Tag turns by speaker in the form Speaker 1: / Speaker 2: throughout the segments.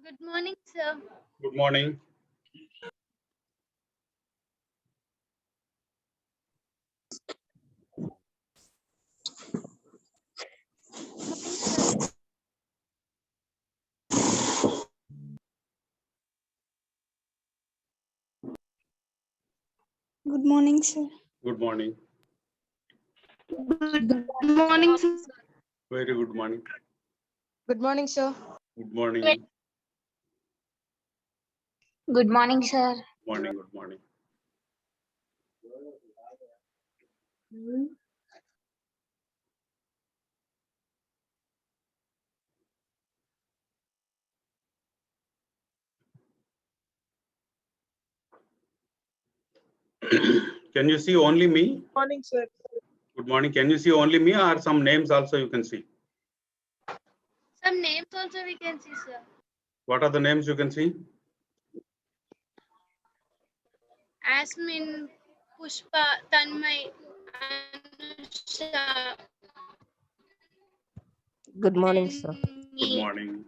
Speaker 1: Good morning, sir.
Speaker 2: Good morning.
Speaker 3: Good morning, sir.
Speaker 2: Good morning.
Speaker 1: Good morning, sir.
Speaker 2: Very good morning.
Speaker 4: Good morning, sir.
Speaker 2: Good morning.
Speaker 1: Good morning, sir.
Speaker 2: Morning. Good morning. Can you see only me?
Speaker 4: Morning, sir.
Speaker 2: Good morning. Can you see only me or some names also you can see?
Speaker 1: Some names also we can see, sir.
Speaker 2: What are the names you can see?
Speaker 1: Asmin, Pushpa, Tanmay, Anusha.
Speaker 4: Good morning,
Speaker 1: and
Speaker 4: sir.
Speaker 2: Good
Speaker 1: me.
Speaker 2: morning.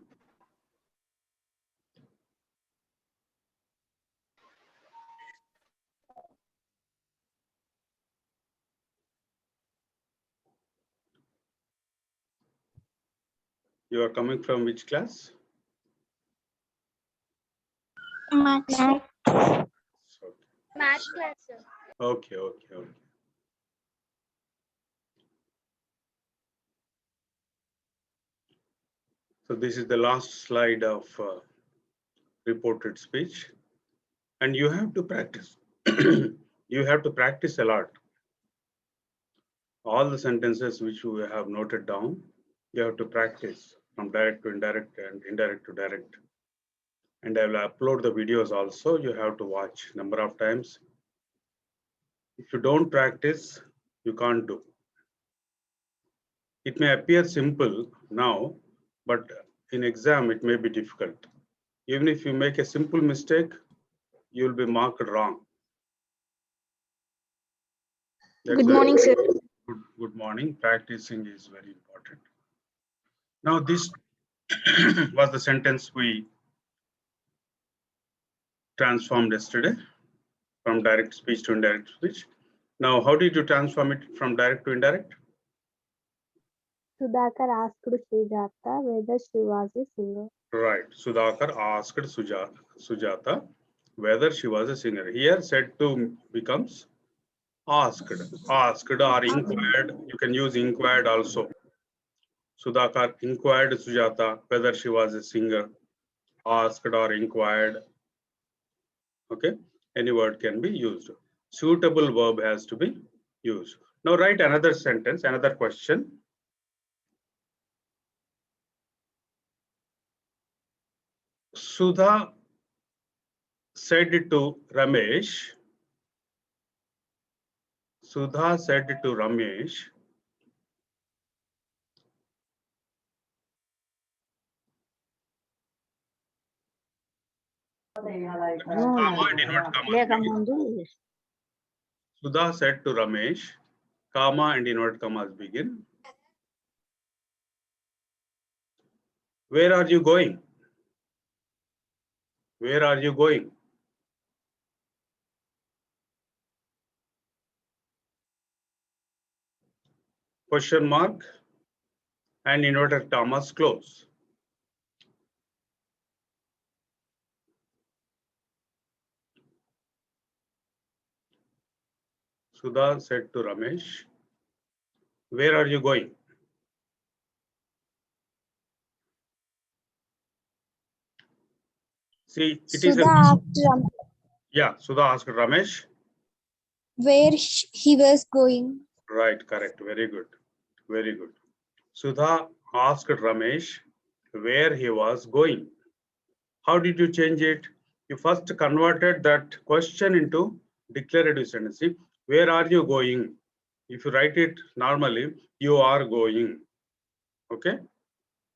Speaker 2: You are coming from which class?
Speaker 3: Math.
Speaker 2: So-
Speaker 1: Math class, sir.
Speaker 2: Okay. So this is the last slide of reported speech, and you have to practice. You have to practice a lot. All the sentences which you have noted down, you have to practice from direct to indirect and indirect to direct. And I will upload the videos also. You have to watch number of times. If you don't practice, you can't do. It may appear simple now, but in exam it may be difficult. Even if you make a simple mistake, you will be marked wrong.
Speaker 3: Good morning, sir.
Speaker 2: Good morning. Practicing is very important. Now this was the sentence we transformed yesterday from direct speech to indirect speech. Now, how did you transform it from direct to indirect?
Speaker 3: Sudhakar asked Sujata whether she was a singer.
Speaker 2: Right. Sudhakar asked Sujata whether she was a singer. Here, said to becomes asked. Asked or inquired. You can use inquired also. Sudhakar inquired Sujata whether she was a singer. Asked or inquired. Okay. Any word can be used. Suitable verb has to be used. Now, write another sentence, another question. Sudha said to Ramesh. Sudha said to Ramesh, comma and inward commas. Sudha said to Ramesh, comma and inward commas begin. Where are you going? Where are you going? Question mark and inverted commas close. Sudha said to Ramesh, where are you going? See, it is
Speaker 3: Sudha asked
Speaker 2: yeah, Sudha asked Ramesh.
Speaker 3: where he was going.
Speaker 2: Right, correct. Very good. Very good. Sudha asked Ramesh where he was going. How did you change it? You first converted that question into declarative sentence. See, where are you going? If you write it normally, you are going. Okay?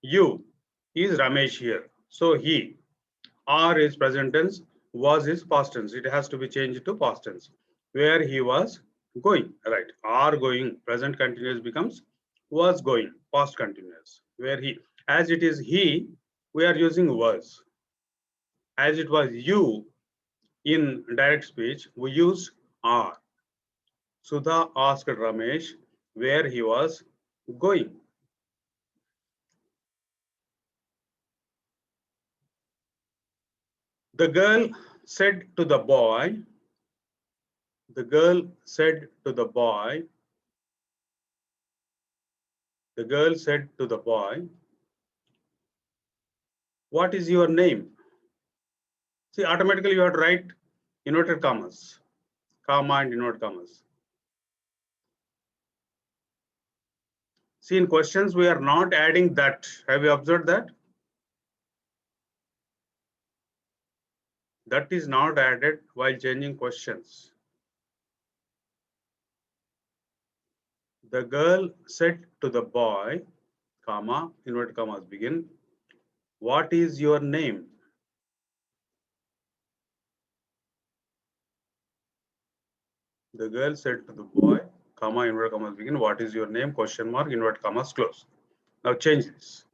Speaker 2: You is Ramesh here. So he, are is present tense, was is past tense. It has to be changed to past tense. Where he was going, right? Are going, present continuous becomes was going, past continuous. Where he, as it is he, we are using was. As it was you in direct speech, we use are. Sudha asked Ramesh where he was going. The girl said to the boy, the girl said to the boy, the girl said to the boy, what is your name? See, automatically you have to write inverted commas, comma and inverted commas. See, in questions, we are not adding that. Have you observed that? That is not added while changing questions. The girl said to the boy, comma, inverted commas begin, what is your name? The girl said to the boy, comma, inverted commas begin, what is your name? Question mark, inverted commas close. Now change this.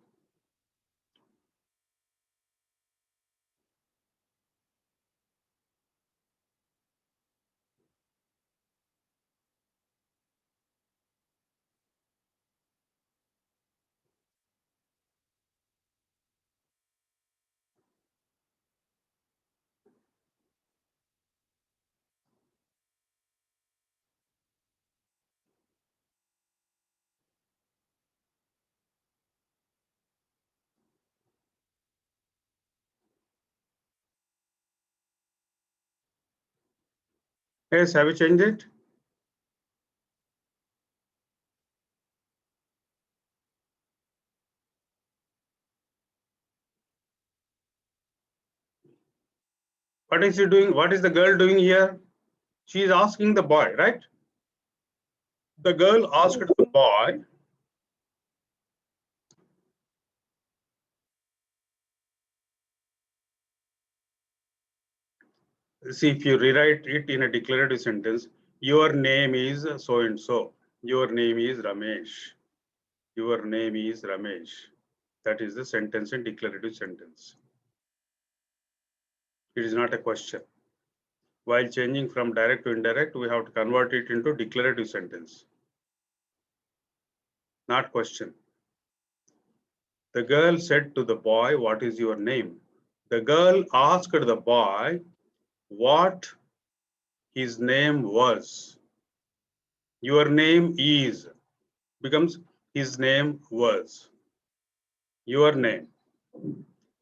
Speaker 2: Yes, have you changed it? What is she doing? What is the girl doing here? She is asking the boy, right? The girl asked the boy, see, if you rewrite it in a declarative sentence, your name is so and so. Your name is Ramesh. Your name is Ramesh. That is the sentence in declarative sentence. It is not a question. While changing from direct to indirect, we have to convert it into declarative sentence, not question. The girl said to the boy, what is your name? The girl asked the boy what his name was. Your name is becomes his name was. Your name,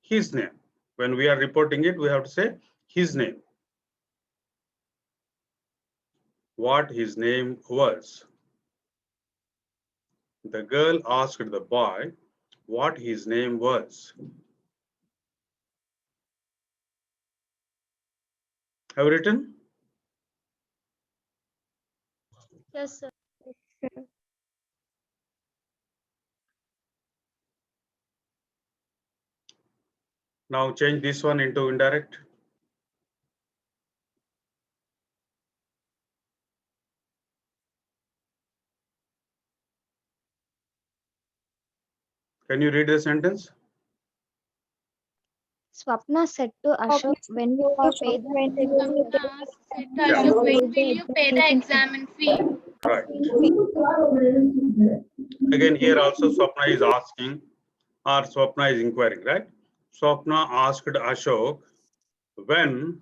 Speaker 2: his name. When we are reporting it, we have to say his name. What his name was. The girl asked the boy what his name was. Have you written?
Speaker 1: Yes, sir.
Speaker 2: Now change this one into indirect. Can you read the sentence?
Speaker 5: Swapna said to Ashok, when will you pay the
Speaker 1: Swapna said to Ashok, when will you pay the exam fee?
Speaker 2: Right. Again, here also Swapna is asking or Swapna is inquiring, right? Swapna asked Ashok when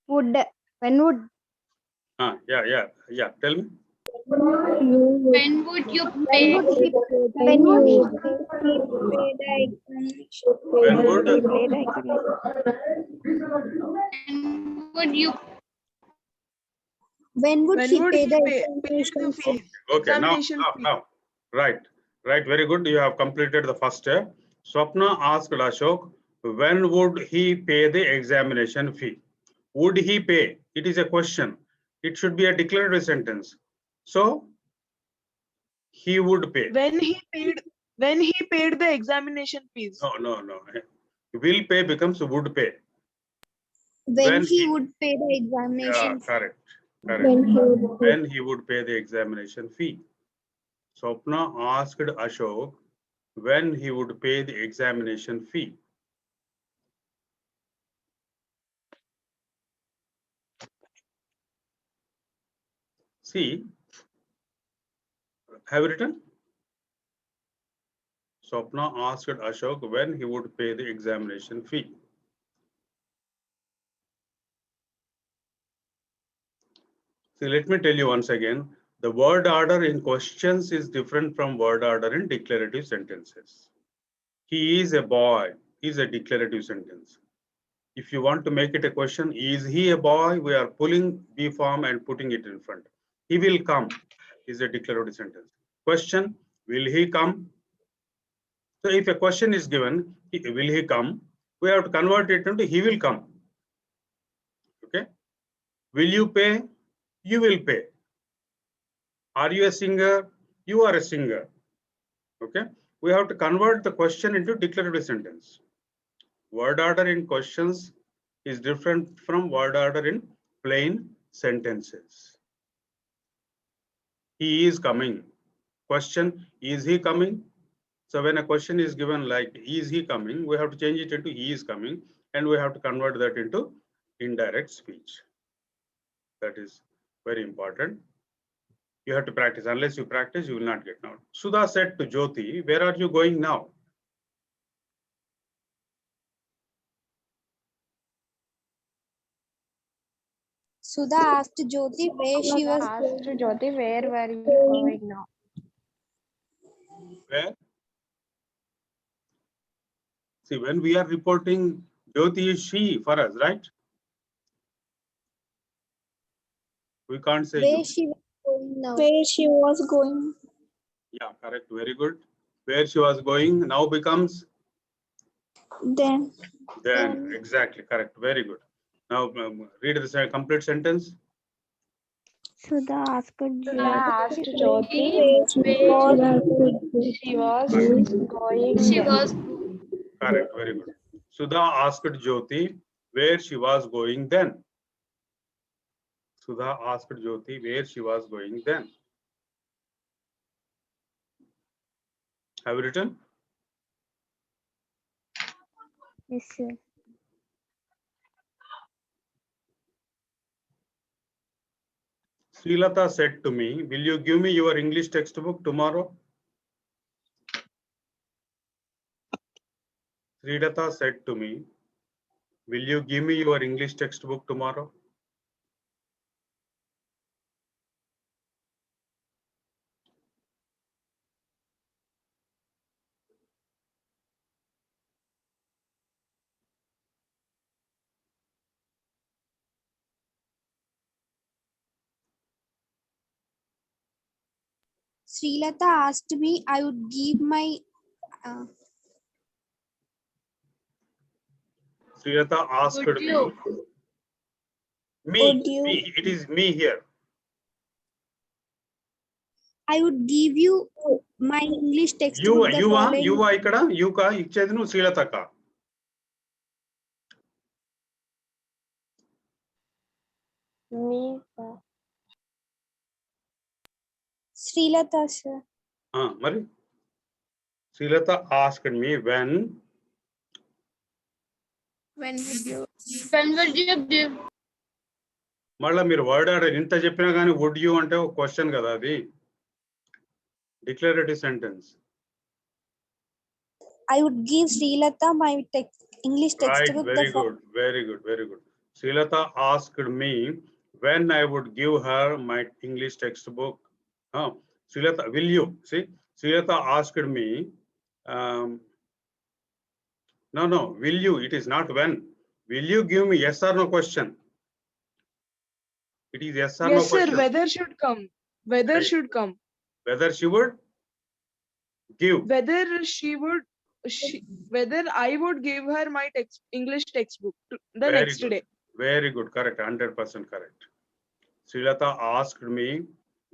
Speaker 5: would
Speaker 2: tell me.
Speaker 1: When would you pay?
Speaker 5: when would he
Speaker 3: When
Speaker 5: pay
Speaker 3: would
Speaker 2: When would
Speaker 5: the examination?
Speaker 1: When would you?
Speaker 5: When would he pay the
Speaker 6: pay
Speaker 5: examination
Speaker 6: the fee?
Speaker 2: Okay,
Speaker 6: Examination fee.
Speaker 2: now. Right, very good. You have completed the first step. Swapna asked Ashok, when would he pay the examination fee? Would he pay? It is a question. It should be a declarative sentence. So, he would pay.
Speaker 6: When he paid the examination fees.
Speaker 2: No. Will pay becomes would pay.
Speaker 5: When he would pay the examination
Speaker 2: Yeah, correct. When he would pay the examination fee. Swapna asked Ashok when he would pay the examination fee. See, have you written? Swapna asked Ashok when he would pay the examination fee. See, let me tell you once again, the word order in questions is different from word order in declarative sentences. He is a boy is a declarative sentence. If you want to make it a question, is he a boy? We are pulling B form and putting it in front. He will come is a declarative sentence. Question, will he come? So if a question is given, will he come? We have to convert it into he will come. Okay. Will you pay? You will pay. Are you a singer? You are a singer. Okay. We have to convert the question into declarative sentence. Word order in questions is different from word order in plain sentences. He is coming. Question, is he coming? So when a question is given like, is he coming? We have to change it into he is coming, and we have to convert that into indirect speech. That is very important. You have to practice. Unless you practice, you will not get now. Sudha said to Jyoti, where are you going now?
Speaker 5: Sudha asked Jyoti where she was
Speaker 3: Asked
Speaker 5: going.
Speaker 3: Jyoti, where were you going now?
Speaker 2: Where? See, when we are reporting, Jyoti is she for us, right? We can't say
Speaker 5: Where
Speaker 2: you.
Speaker 5: she was going now. Where she was going.
Speaker 2: Yeah, correct. Very good. Where she was going now becomes
Speaker 5: Then.
Speaker 2: then. Exactly correct. Very good. Now read the complete sentence.
Speaker 3: Sudha asked
Speaker 1: Sudha
Speaker 3: Jyoti,
Speaker 1: Jyoti where
Speaker 3: she was going
Speaker 1: she
Speaker 3: there.
Speaker 1: was.
Speaker 2: Correct. Very good. Sudha asked Jyoti where she was going then. Sudha asked Jyoti where she was going then. Have you written?
Speaker 3: Yes, sir.
Speaker 2: Srilata said to me, will you give me your English textbook tomorrow? Srilata said to me, will you give me your English textbook tomorrow?
Speaker 5: Srilata asked me I would give my
Speaker 2: Srilata asked
Speaker 1: Would you?
Speaker 5: Would you?
Speaker 2: me, it is me here.
Speaker 5: I would give you my English textbook the following.
Speaker 2: You ఇక్కడ you కా ఇచ్చేది నువ్వు శ్రీలతక.
Speaker 3: Me,
Speaker 5: Srilata sir.
Speaker 2: మరి Srilata asked me when
Speaker 1: When would you give?
Speaker 2: మళ్ళీ మీరు word order ఇంత చెప్పినా కానీ వుడ్ యూ అంటే ఒక క్వశ్చన్ కదా అది declarative sentence.
Speaker 5: I would give Srilata my English
Speaker 2: Right,
Speaker 5: textbook.
Speaker 2: very good, very good, very good. Srilata asked me when I would give her my English textbook. Srilata, will you? See, Srilata asked me, no, will you? It is not when. Will you give me yes or no question? It is yes or no
Speaker 6: Yes, sir.
Speaker 2: question.
Speaker 6: Whether should come. Whether
Speaker 2: Right.
Speaker 6: should come.
Speaker 2: Whether she would give.
Speaker 6: Whether she would. Whether I would give her my English textbook the
Speaker 2: Very
Speaker 6: next
Speaker 2: good.
Speaker 6: day.
Speaker 2: Very good, correct, 100% correct. Srilata asked me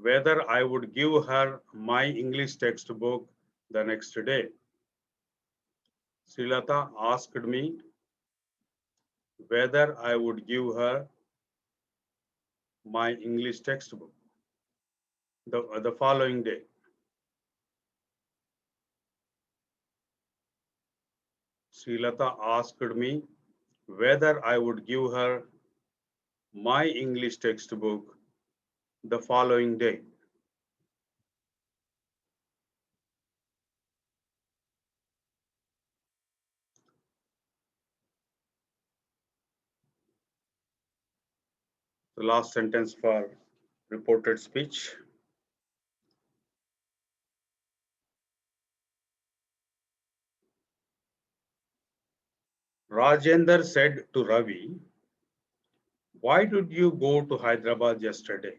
Speaker 2: whether I would give her my English textbook the next day. Srilata asked me whether I would give her my English textbook the following day. Srilata asked me whether I would give her my English textbook the following day. The last sentence for reported speech. Rajender said to Ravi, "Why did you go to Hyderabad yesterday?"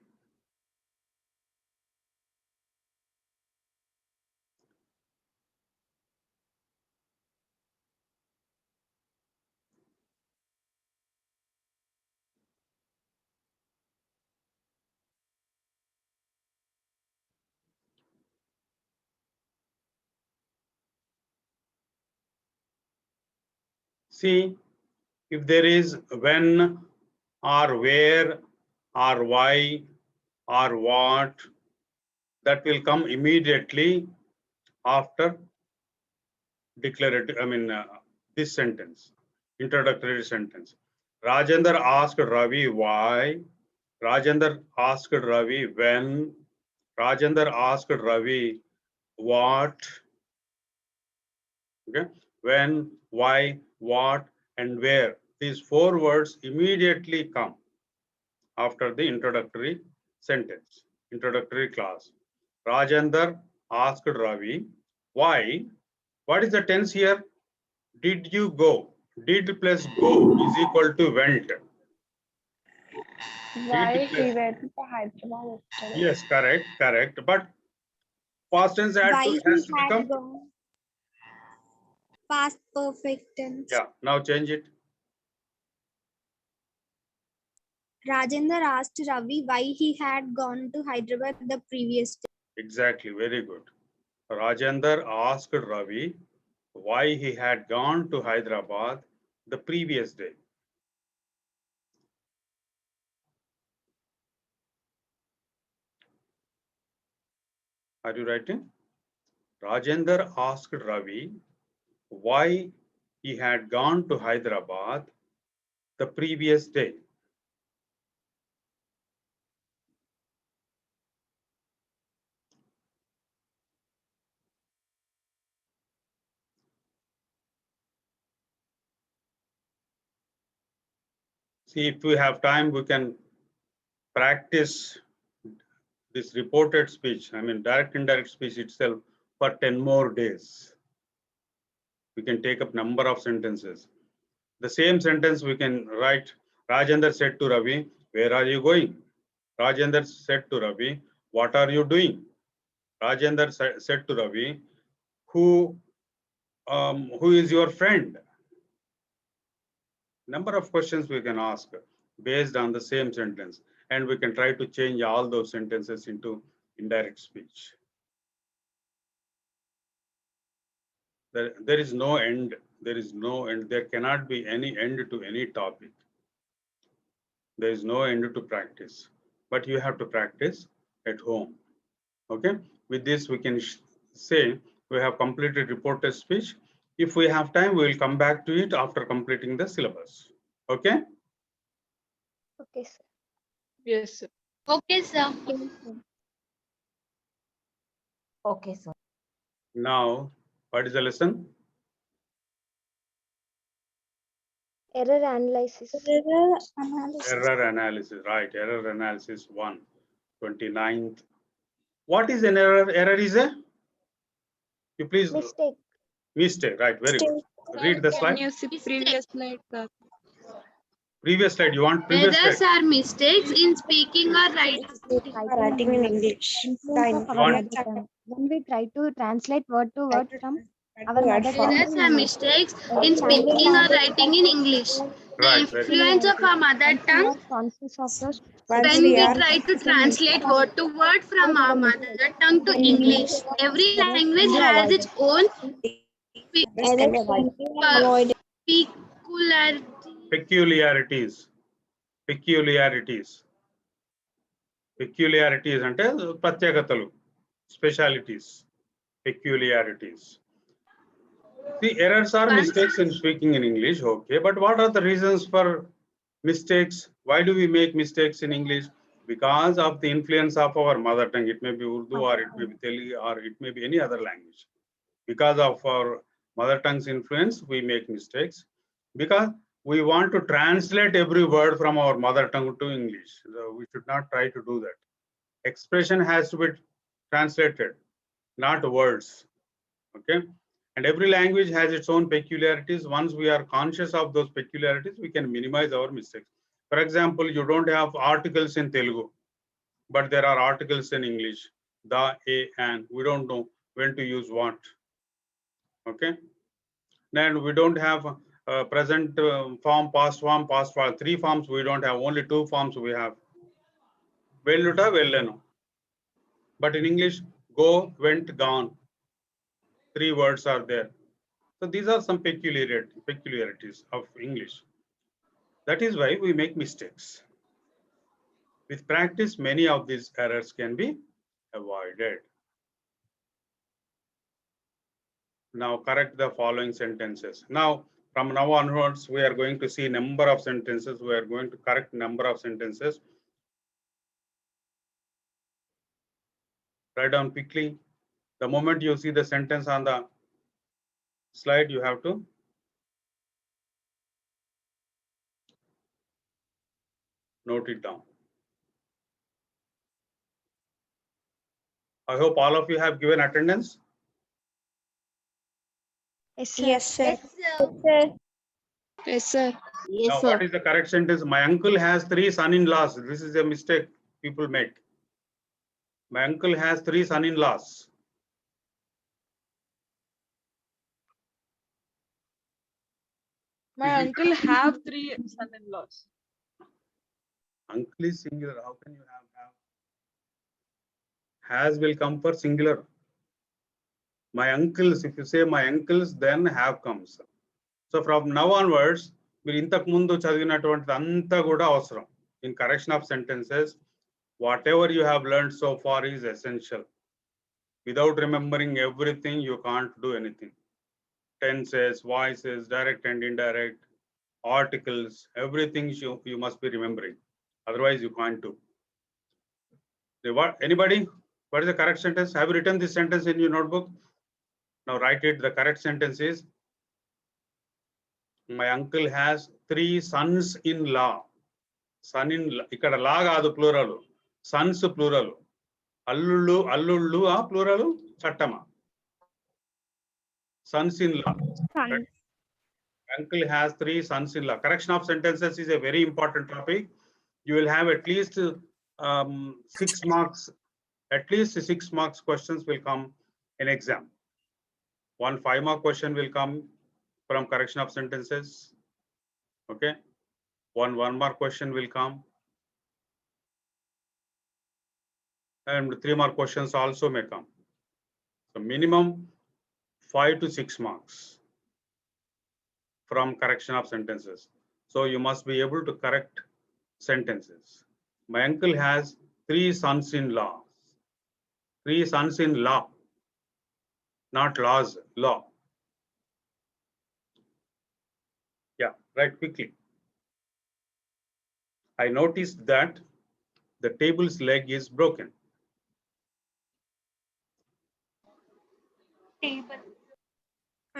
Speaker 2: See, if there is when or where or why or what, that will come immediately after declarative, this sentence, introductory sentence. Rajender asked Ravi why. Rajender asked Ravi when. Rajender asked Ravi what. Okay, when, why, what, and where. These 4 words immediately come after the introductory sentence, introductory clause. Rajender asked Ravi why. What is the tense here? Did you go? Did plus go is equal to went.
Speaker 3: Why
Speaker 2: Did
Speaker 3: he
Speaker 2: plus,
Speaker 3: went to Hyderabad yesterday?
Speaker 2: yes, correct. But past tense
Speaker 5: Why
Speaker 2: has
Speaker 5: he
Speaker 2: to
Speaker 5: had
Speaker 2: become.
Speaker 5: gone. Past perfect tense.
Speaker 2: Yeah, now change it.
Speaker 5: Rajendra asked Ravi why he had gone to Hyderabad the previous day.
Speaker 2: Exactly, very good. Rajender asked Ravi why he had gone to Hyderabad the previous day. Are you writing? Rajender asked Ravi why he had gone to Hyderabad the previous day. See, if we have time, we can practice this reported speech, direct indirect speech itself for 10 more days. We can take up number of sentences. The same sentence we can write. Rajender said to Ravi, where are you going? Rajender said to Ravi, what are you doing? Rajender said to Ravi, who is your friend? Number of questions we can ask based on the same sentence, and we can try to change all those sentences into indirect speech. There is no end. There is no end. There cannot be any end to any topic. There is no end to practice, but you have to practice at home. Okay. With this, we can say we have completed reported speech. If we have time, we will come back to it after completing the syllabus. Okay.
Speaker 3: Okay, sir.
Speaker 6: Yes, sir.
Speaker 1: Okay, sir.
Speaker 4: Okay, sir.
Speaker 2: Now, what is the lesson?
Speaker 3: Error analysis.
Speaker 5: Error analysis.
Speaker 2: Error analysis, right? Error analysis 1, 29th. What is an error? Error is a, you please,
Speaker 3: Mistake.
Speaker 2: right? Very good. Read the
Speaker 6: Can
Speaker 2: slide.
Speaker 6: you see
Speaker 1: Mistake.
Speaker 6: previous slide, sir?
Speaker 2: Previous slide. You want previous
Speaker 1: Errors
Speaker 2: slide?
Speaker 1: are mistakes in speaking or writing.
Speaker 3: Writing in English. Influence of
Speaker 2: You
Speaker 3: our
Speaker 2: want-
Speaker 3: mother tongue. When we try to translate word to word from our mother tongue
Speaker 1: Errors
Speaker 3: to
Speaker 1: are
Speaker 3: English.
Speaker 1: mistakes in speaking or writing in English. The
Speaker 2: Right, very good.
Speaker 1: influence of our mother
Speaker 3: Once we
Speaker 1: tongue
Speaker 3: are conscious of those
Speaker 1: when we try to translate word to word from our mother tongue to English. Every language has its own
Speaker 2: Peculiarities. Peculiarities అంటే ప్రత్యేకతలు, specialities, peculiarities. The errors are mistakes in speaking in English, okay, but what are the reasons for mistakes? Why do we make mistakes in English? because of the influence of our mother tongue. It may be Urdu or it may be Telugu or it may be any other language. Because of our mother tongue's influence, we make mistakes. Because we want to translate every word from our mother tongue to English. So we should not try to do that. Expression has to be translated, not words. Okay. And every language has its own peculiarities. Once we are conscious of those peculiarities, we can minimize our mistakes. For example, you don't have articles in Telugu, but there are articles in English. The, a, and. We don't know when to use what. Okay. Then we don't have present form, past form, past form. 3 forms we don't have. Only 2 forms we have. Velluta, vellenu. But in English, go, went, gone. 3 words are there. So these are some peculiarities of English. That is why we make mistakes. With practice, many of these errors can be avoided. Now correct the following sentences. Now, from now onwards, we are going to see number of sentences. We are going to correct number of sentences. Write down quickly. The moment you see the sentence on the slide, you have to note it down. I hope all of you have given attendance.
Speaker 3: Yes, sir.
Speaker 5: Yes, sir.
Speaker 6: Yes, sir.
Speaker 2: Now, what is the correct sentence? My uncle has 3 son-in-laws. This is a mistake people make. My uncle has 3 son-in-laws.
Speaker 6: My uncle have 3 son-in-laws.
Speaker 2: Uncle is singular. How can you have? Has will come for singular. My uncles, if you say my uncles, then have comes. So from now onwards, మీరు ఇంతకు ముందు చదివినటువంటి అంతా కూడా అవసరం. In correction of sentences, whatever you have learned so far is essential. Without remembering everything, you can't do anything. Tenses, voices, direct and indirect, articles, everything you must be remembering. Otherwise, you can't do. Anybody? What is the correct sentence? Have you written this sentence in your notebook? Now write it. The correct sentence is, my uncle has 3 sons-in-law. Son-in-law. ikkada la gaadu plural. Sons plural. Allullu plural. Chattama. Sons-in-law. Uncle has 3 sons-in-law. Correction of sentences is a very important topic. You will have at least 6 marks. At least 6 marks questions will come in exam. 1 5-mark question will come from correction of sentences. Okay. 1 1-mark question will come. And 3-mark questions also may come. So minimum 5 to 6 marks from correction of sentences. So you must be able to correct sentences. My uncle has 3 sons-in-law. 3 sons-in-law, not laws, law. Yeah, write quickly. I noticed that the table's leg is broken.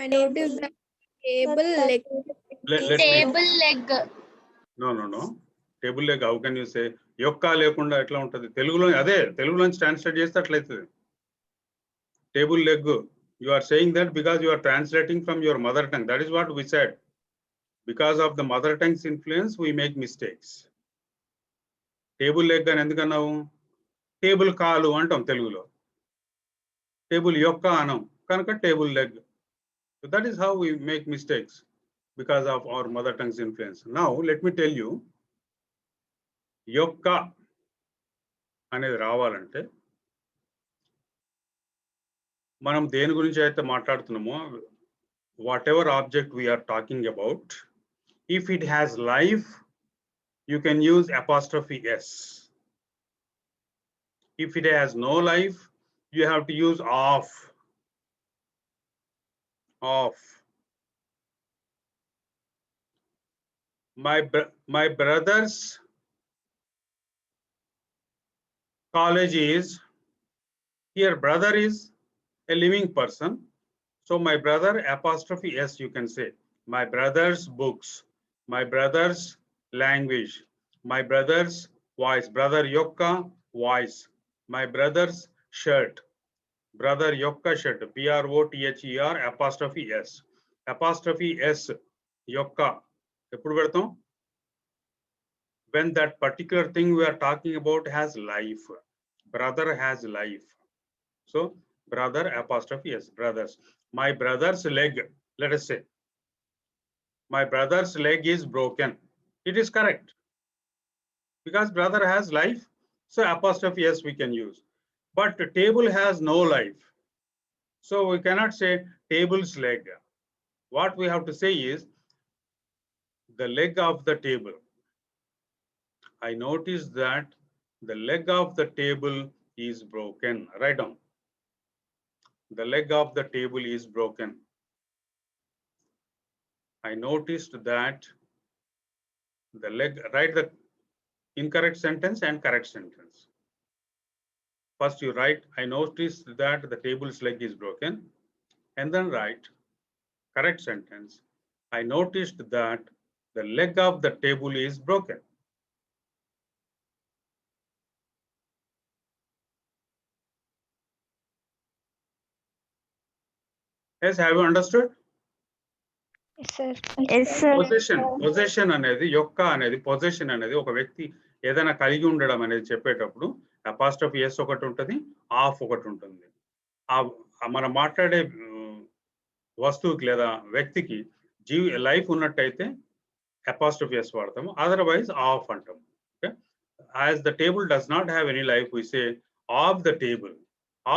Speaker 5: I noticed that table leg.
Speaker 1: Table leg.
Speaker 2: No. Table leg, how can you say? Yokka lekunda etla untadi. Telugulo ade Telugulo translate chesthe atlaitadi. Table leg. You are saying that because you are translating from your mother tongue. That is what we said. Because of the mother tongue's influence, we make mistakes. Table leg అని ఎందుకన్నావు? Table కాలు అంటాం తెలుగులో. Table యొక్క అనం కనుక table leg. So that is how we make mistakes because of our mother tongue's influence. Now let me tell you, యొక్క అనేది రావాలంటే మనం దేని గురించి అయితే మాట్లాడుతున్నామో, whatever object we are talking about, if it has life, you can use apostrophe s. If it has no life, you have to use of. My brothers college is, here brother is a living person. So my brother apostrophe S you can say. My brother's books, my brother's language, my brother's voice, brother Yokka voice, my brother's shirt, brother Yokka shirt, BROTHER apostrophe S. Apostrophe S Yokka. ఎప్పుడు పెడతాం? When that particular thing we are talking about has life. Brother has life. So brother apostrophe S, brothers. My brother's leg, let us say, my brother's leg is broken. It is correct because brother has life. So apostrophe S we can use. But table has no life. So we cannot say table's leg. What we have to say is the leg of the table. I noticed that the leg of the table is broken. Write down. The leg of the table is broken. I noticed that the leg, write the incorrect sentence and correct sentence. First you write, I noticed that the table's leg is broken, and then write correct sentence. I noticed that the leg of the table is broken. Yes, have you understood?
Speaker 3: Yes, sir.
Speaker 2: Possession అనేది యొక్క అనేది possession అనేది ఒక వ్యక్తి ఏదైనా కలిగి ఉండడం అనేది చెప్పేటప్పుడు అపాస్ట్రఫీ ఎస్ ఒకటి ఉంటుంది, ఆఫ్ ఒకటి ఉంటుంది. మనం మాట్లాడే వస్తువుకి లేదా వ్యక్తికి లైఫ్ ఉన్నట్టయితే అపాస్ట్రఫీ ఎస్ వాడతాము, అదర్వైజ్ ఆఫ్ అంటాము. Okay, as the table does not have any life we say of the table,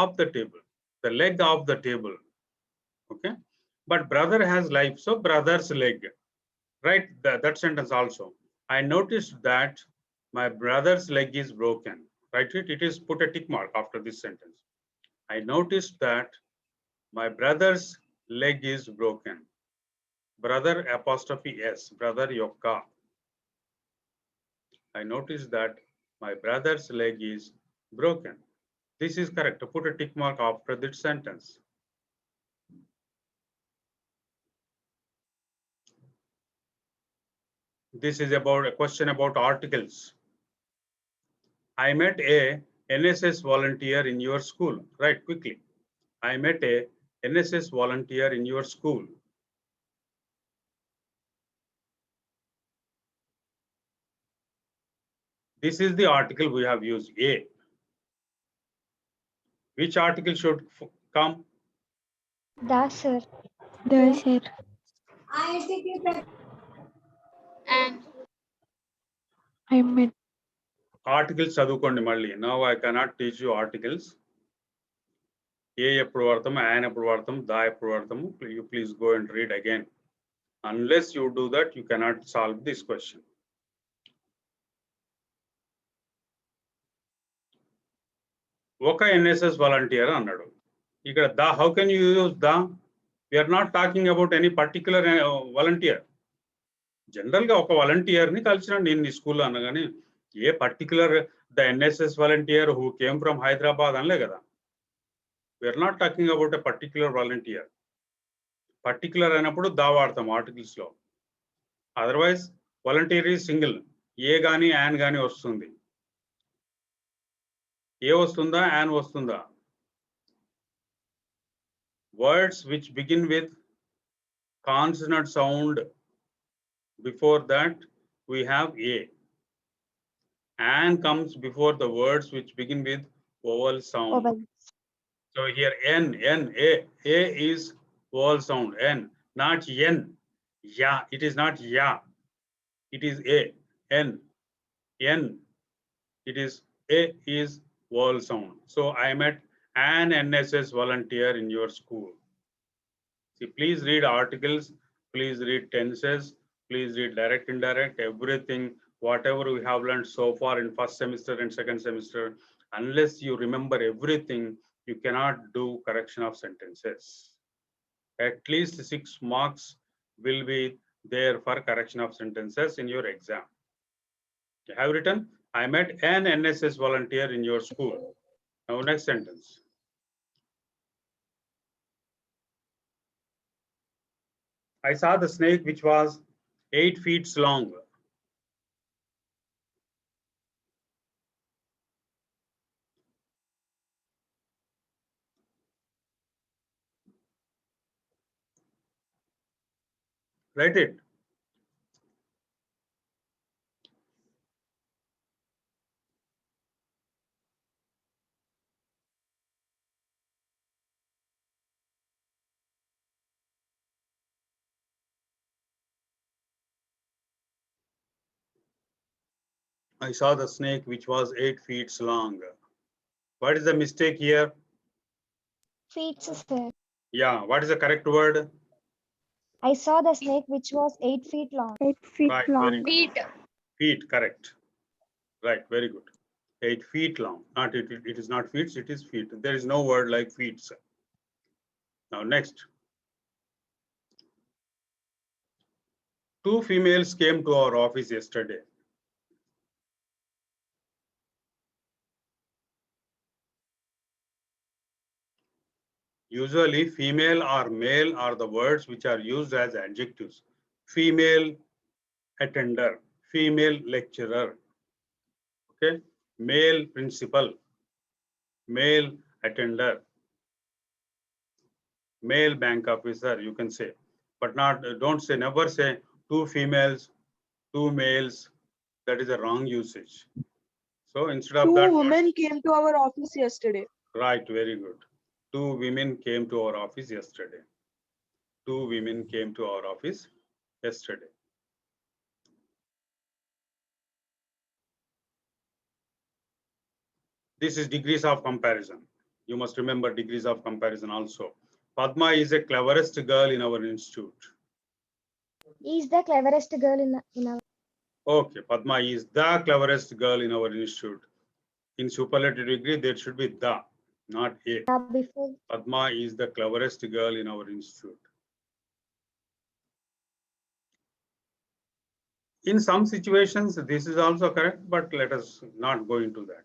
Speaker 2: of the table, the leg of the table. Okay, but brother has life, so brother's leg. Write that sentence also. I noticed that my brother's leg is broken. Write it. It is put a tick mark after this sentence. I noticed that my brother's leg is broken. Brother apostrophe S, brother Yokka. I noticed that my brother's leg is broken. This is correct. Put a tick mark after this sentence. This is about a question about articles. I met a NSS volunteer in your school. Write quickly. I met a NSS volunteer in your school. This is the article we have used, A. Which article should come?
Speaker 3: Da, sir.
Speaker 1: And
Speaker 3: I met.
Speaker 2: Articles చదువుకోండి మళ్ళీ. Now I cannot teach you articles. ఏ ఎప్పుడు వాడతాము, an ఎప్పుడు వాడతాము, da ఎప్పుడు వాడతాము. You please go and read again. Unless you do that, you cannot solve this question. ఒక NSS volunteer అన్నాడు. ఇక్కడ the, how can you use the? We're not talking about any particular volunteer. జనరల్గా ఒక వాలంటీర్ని కలిసిన నేను ఈ స్కూల్లో అనగానే a particular the NSS volunteer who came from Hyderabad అనలే కదా. We're not talking about a particular volunteer. Particular అయినప్పుడు దా వాడతాం ఆర్టికల్స్లో. Otherwise volunteer is single. A కానీ యాన్ కానీ వస్తుంది. ఏ వస్తుందా, యాన్ వస్తుందా? Words which begin with consonant sound, before that we have A. An comes before the words which begin with vowel sound.
Speaker 3: Vowel.
Speaker 2: So here N, A is vowel sound, N, not N. Ya, it is not ya. It is A, N, it is A is vowel sound. So I met an NSS volunteer in your school. See, please read articles, please read tenses, please read direct, indirect, everything, whatever we have learned so far in first semester and second semester. Unless you remember everything, you cannot do correction of sentences. At least 6 marks will be there for correction of sentences in your exam. You have written I met an NSS volunteer in your school. Now next sentence. I saw the snake which was 8 feet long. Write it. I saw the snake which was 8 feet long. What is the mistake here?
Speaker 3: Feet, sir.
Speaker 2: Yeah, what is the correct word?
Speaker 3: I saw the snake which was 8 feet long.
Speaker 5: 8 feet
Speaker 2: Right,
Speaker 5: long.
Speaker 2: very good.
Speaker 1: Feet.
Speaker 2: Feet, correct. Right, very good. 8 feet long. Not it is not feet, it is feet. There is no word like feet, sir. Now next. 2 females came to our office yesterday. Usually female or male are the words which are used as adjectives. Female attender, female lecturer, okay? Male principal, male attender, male bank officer, you can say, but not, don't say, never say 2 females, 2 males. That is a wrong usage. So instead of
Speaker 6: 2
Speaker 2: that,
Speaker 6: women came to our office yesterday.
Speaker 2: right, very good. 2 women came to our office yesterday. 2 women came to our office yesterday. This is degrees of comparison. You must remember degrees of comparison also. Padma is the cleverest girl in our institute.
Speaker 3: Is the cleverest girl in our.
Speaker 2: Okay, Padma is the cleverest girl in our institute. In superlative degree, there should be the, not a.
Speaker 3: Before.
Speaker 2: Padma is the cleverest girl in our institute. In some situations, this is also correct, but let us not go into that.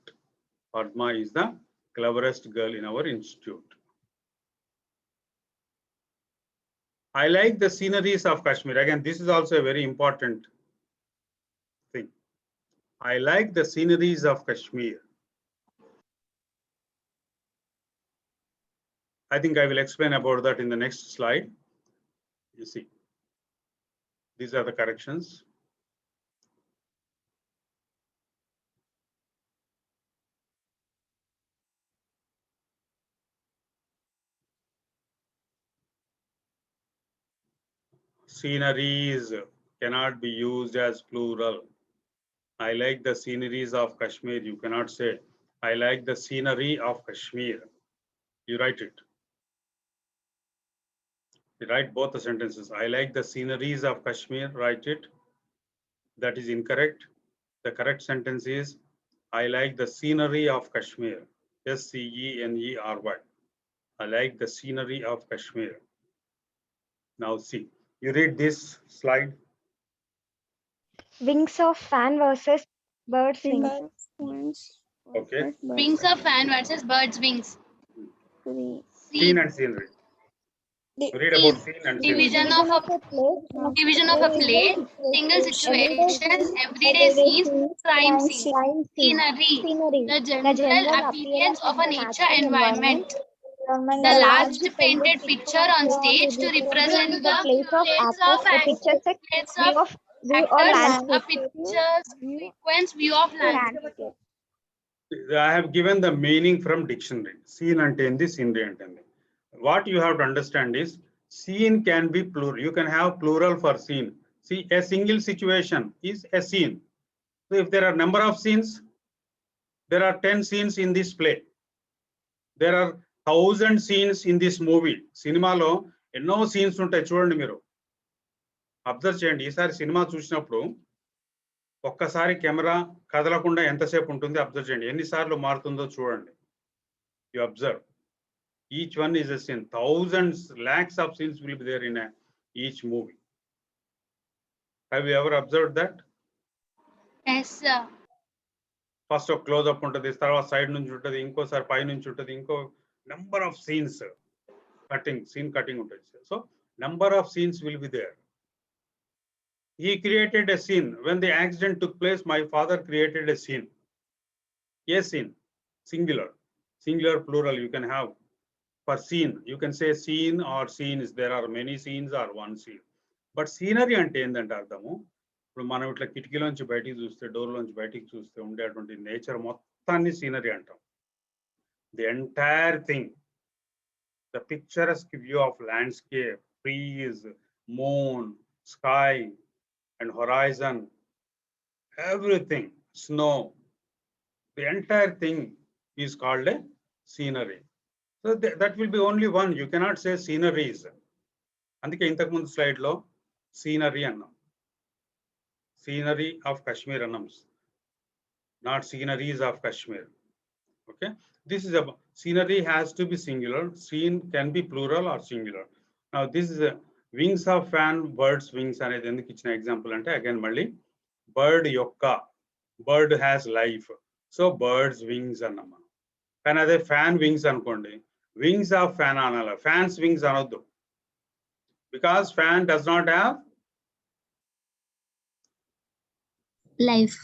Speaker 2: Padma is the cleverest girl in our institute. I like the sceneries of Kashmir. Again, this is also a very important thing. I like the sceneries of Kashmir. I think I will explain about that in the next slide. You see, these are the corrections. Sceneries cannot be used as plural. I like the sceneries of Kashmir. You cannot say, I like the scenery of Kashmir. You write it. You write both the sentences. I like the sceneries of Kashmir. Write it. That is incorrect. The correct sentence is, I like the scenery of Kashmir. S-C-E-N-E-R-Y. I like the scenery of Kashmir. Now see, you read this slide.
Speaker 3: Wings of fan versus bird's wings.
Speaker 2: Okay.
Speaker 1: Wings of fan versus bird's wings.
Speaker 2: Scene and scenery. Read about scene and scenery.
Speaker 1: Division of a play, single situations, everyday scenes, crime scenes, scenery, the general appearance of a nature environment, the large painted picture on stage to represent the
Speaker 3: place of actors, a picturesque view of
Speaker 1: actors, a
Speaker 3: landscape.
Speaker 1: picture's frequent view of landscape.
Speaker 2: I have given the meaning from dictionary. Scene antindi, scenery antindi. What you have to understand is, scene can be plural. You can have plural for scene. See, a single situation is a scene. So if there are number of scenes, there are 10 scenes in this play. There are 1000 scenes in this movie. సినిమాలో ఎన్నో scenes ఉంటాయి చూడండి మీరు. Observe చేయండి. ఈసారి cinema చూసినప్పుడు ఒక్కసారి camera కదలకుండా ఎంతసేపు ఉంటుంది అబ్జర్వ్ చేయండి. ఎన్నిసార్లు మారుతుందో చూడండి. You observe. Each one is a scene. Thousands, lakhs of scenes will be there in each movie. Have you ever observed that?
Speaker 1: Yes, sir.
Speaker 2: First ఒక క్లోజ్ అప్ ఉంటుంది, తర్వాత సైడ్ నుంచి ఉంటుంది, ఇంకోసారి పై నుంచి ఉంటుంది, ఇంకో number of scenes scene cutting ఉంటుంది. So number of scenes will be there. He created a scene. When the accident took place, my father created a scene. A scene, singular, plural you can have. For scene, you can say scene or scenes. There are many scenes or one scene. But scenery అంటే ఏంటంటే అర్థము, ఇప్పుడు మనం ఇట్లా కిటికీలోంచి బయటికి చూస్తే, డోర్లోంచి బయటికి చూస్తే ఉండేటువంటి నేచర్ మొత్తాన్ని సీనరీ అంటాం. The entire thing, the picturesque view of landscape, trees, moon, sky and horizon, everything, snow, the entire thing is called a scenery. So that will be only one. You cannot say sceneries. అందుకే ఇంతకు ముందు slide లో scenery అన్నాం, scenery of Kashmir అన్నాం, not sceneries of Kashmir. Okay, this is scenery has to be singular. Scene can be plural or singular. Now this is a wings of fan, birds wings అనేది ఎందుకు ఇచ్చిన example అంటే, again మళ్ళీ bird యొక్క, bird has life, so birds wings అన్నాం మనం. కానీ అదే ఫ్యాన్ వింగ్స్ అనుకోండి, వింగ్స్ ఆఫ్ ఫ్యాన్ అనాలి, ఫ్యాన్స్ వింగ్స్ అనొద్దు, because fan does not have
Speaker 1: life.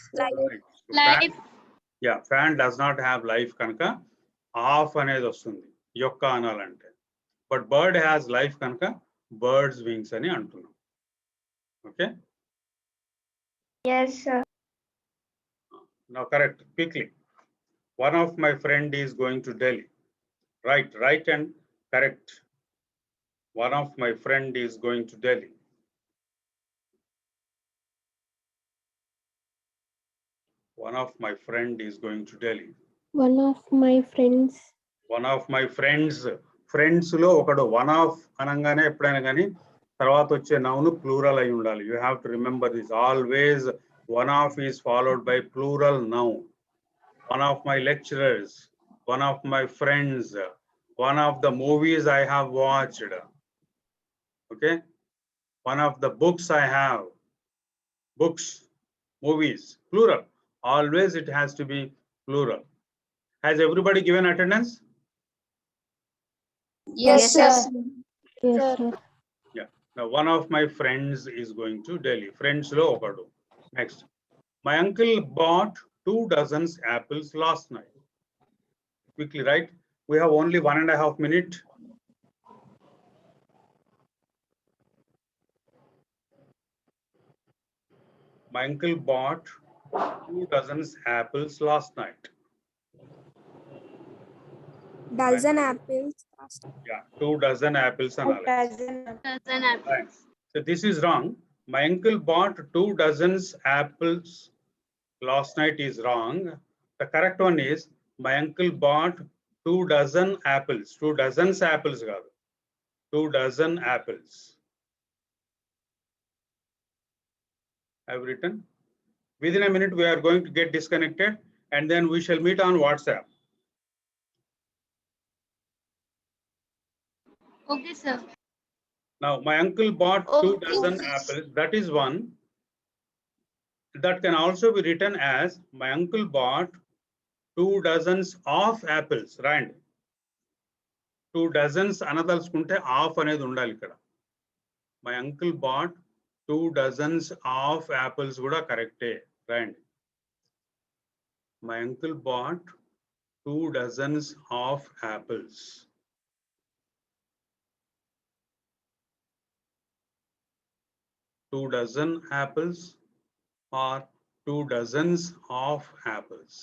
Speaker 2: Yeah, fan does not have life కనుక ఆఫ్ అనేది వస్తుంది యొక్క అనాలంటే. బట్ బర్డ్ హ్యాస్ లైఫ్ కనుక బర్డ్స్ వింగ్స్ అని అంటున్నాం. Okay,
Speaker 3: Yes, sir.
Speaker 2: now correct quickly. One of my friend is going to Delhi. Right and correct. One of my friend is going to Delhi. One of my friend is going to Delhi.
Speaker 3: One of my friends.
Speaker 2: One of my friends. Friends లో ఒకడు one of అనగానే ఎప్పుడైనా కానీ తర్వాత వచ్చే noun plural అయి ఉండాలి. You have to remember this always. One of is followed by plural noun. One of my lecturers, one of my friends, one of the movies I have watched. Okay, one of the books I have. Books, movies, plural. Always it has to be plural. Has everybody given attendance?
Speaker 1: Yes, sir.
Speaker 3: Yes, sir.
Speaker 2: Yeah. Now one of my friends is going to Delhi. Friends lo okadu. Next. My uncle bought 2 dozens apples last night. Quickly write. We have only 1.5 minutes. My uncle bought 2 dozens apples last night.
Speaker 5: Dozen apples.
Speaker 2: Yeah, 2 dozen apples anali.
Speaker 1: Dozen apples.
Speaker 2: Right. So this is wrong. My uncle bought 2 dozens apples last night is wrong. The correct one is my uncle bought 2 dozen apples. 2 dozens apples kaadu. 2 dozen apples. I've written. Within a minute we are going to get disconnected and then we shall meet on WhatsApp.
Speaker 1: Okay, sir.
Speaker 2: Now my uncle bought 2
Speaker 1: Okay.
Speaker 2: dozen apples. That is one. That can also be written as my uncle bought 2 dozens of apples. Right? 2 dozens anadalsukunte off anedi undali ikkada. My uncle bought 2 dozens of apples kuda correct. Right? My uncle bought 2 dozens of apples. 2 dozen apples or 2 dozens of apples.